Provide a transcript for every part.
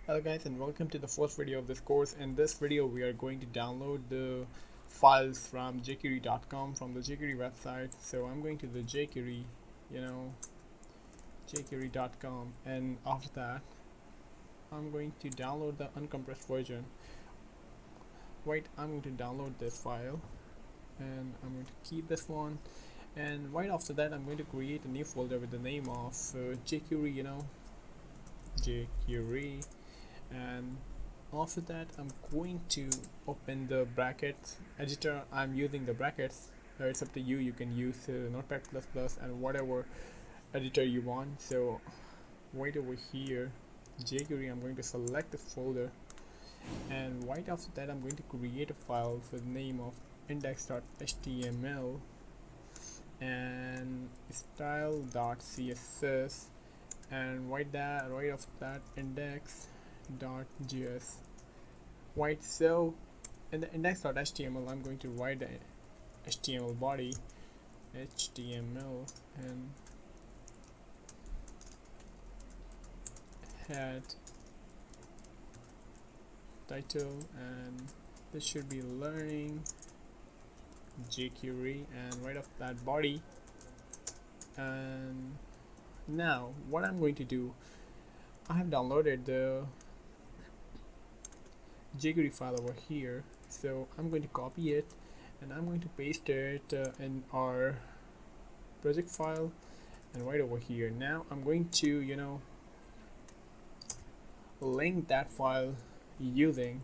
Hello guys, and welcome to the first video of this course. In this video we are going to download the files from jQuery.com, from the jQuery website. So I'm going to the jQuery, jQuery.com, and after that I'm going to download the uncompressed version. Right, I'm going to download this file and I'm going to keep this one, and right after that I'm going to create a new folder with the name of jQuery, jQuery. And after that I'm going to open the brackets editor. I'm using the brackets. It's up to you. You can use notepad++ and whatever editor you want. So right over here, jQuery, I'm going to select the folder, and right after that I'm going to create a file with the name of index.html and style.css, and right after that index.js. Right, so in the index.html I'm going to write the HTML body, HTML, and head, title, and this should be learning jQuery, and right after that body. And now what I'm going to do, I have downloaded the jQuery file over here, so I'm going to copy it and I'm going to paste it in our project file, and right over here. Now I'm going to link that file using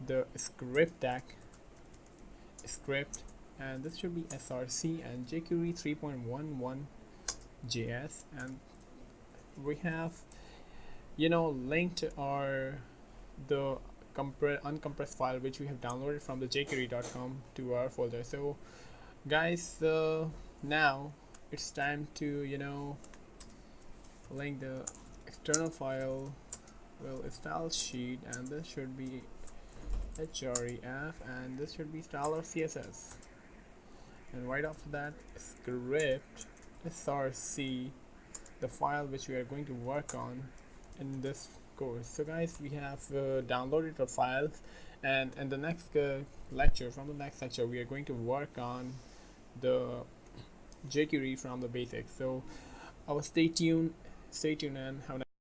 the script script, and this should be src and jQuery 3.11 JS, and we have linked the uncompressed file which we have downloaded from the jQuery.com to our folder. So guys, now it's time to link the external file. Well, it's style sheet, and this should be href, and this should be style or css, and right after that script src, the file which we are going to work on in this course. So guys, we have downloaded the files, and in the next from the next lecture we are going to work on the jQuery from the basics. So stay tuned and have a nice